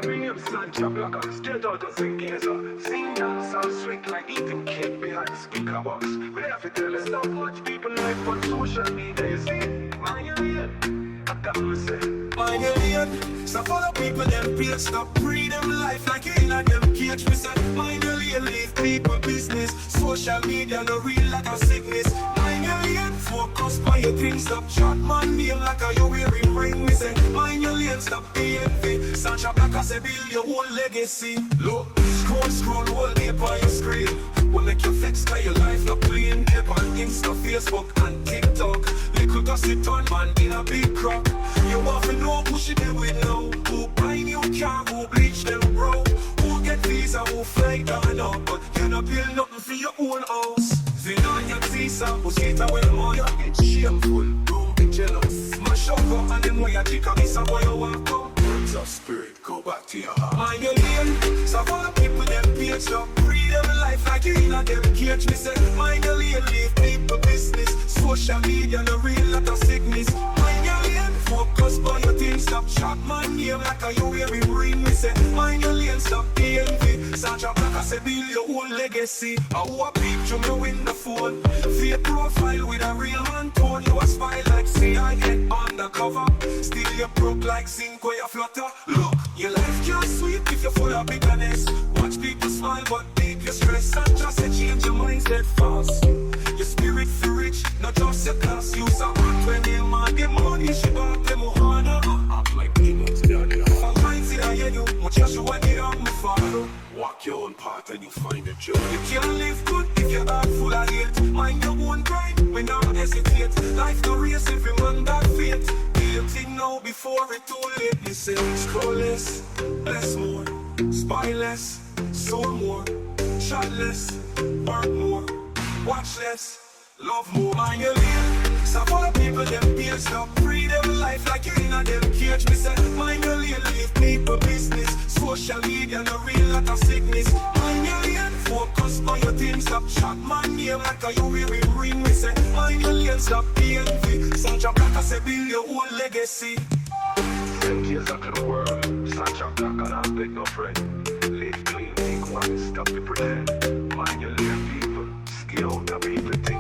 me name Sancha Blacka, straight out of Zengeza. Sing dancehall sweet like eating cake behind the speaker box. We have to tell us how much people live on social media, you see. Man, you hear? I can't say. Mind your lane, so follow people them page. Stop breathe them life like you in a them cage. Me say, mind your lane, leave people business. Social media no real like a sickness. Mind your lane, focus on your things. Stop chat man name like a you wearing ring. Me say, mind your lane, stop being envy. Sancha Blacka say build your whole legacy. Look, scroll all day on your screen. Will make you flex by your life not playing tape on Insta, Facebook and TikTok. Little gossip turn man in a big crop. You want to know who she deal with now. Who buy new car, who bleach them bro. Who get visa, who fly down up. But you not build nothing for your own house. Zina your visa, who skate away more. You get shameful, don't be jealous. Mash up and then when you kick a visa, boy you walk out. Words of spirit, go back to your heart. Mind your lane, so follow people them page up. Breathe them life like you in a them cage. Me say, mind your lane, leave people business. Social media no real lot of sickness. Mind your lane, focus on your things. Stop chat man name like a you wearing ring. Me say, mind your lane, stop envy. Sancha Blacka say build your own legacy. I want picture me win the phone. Fake profile with a real man tone. You a spy like CIA undercover. Still you broke like zinc where you flutter. Look, your life can't sweet if you're full of bitterness. Watch people smile but deep you stress. And just say change your mindset fast. Your spirit feel rich, not just your class. Use a heart when they man get money. She bought them ohana. Act like peanuts down here. I'll find it I hear you. Much as you want it on me follow. Walk your own path and you find a joy. You can't live good if your heart full of hate. Mind your own grind, when not hesitate. Life no race, every man that fate. Think now before it too late. You say scroll less, less more. Spy less, soul more. Chat less, work more. Watch less, love more. Mind your lane, so follow people them page. Stop breathe them life like you in a them cage. Me say mind your lane, leave people business. Social media no real lot of sickness. Mind your lane, focus on your things. Stop chat man name like a you wearing ring. Me say mind your lane, stop envy. Sancha Blacka say build your own legacy. Zengeza to the world, Sancha Blacka not beg no friend. Live clean, think one, stop the pretend. Mind your lane people, skill out the people think.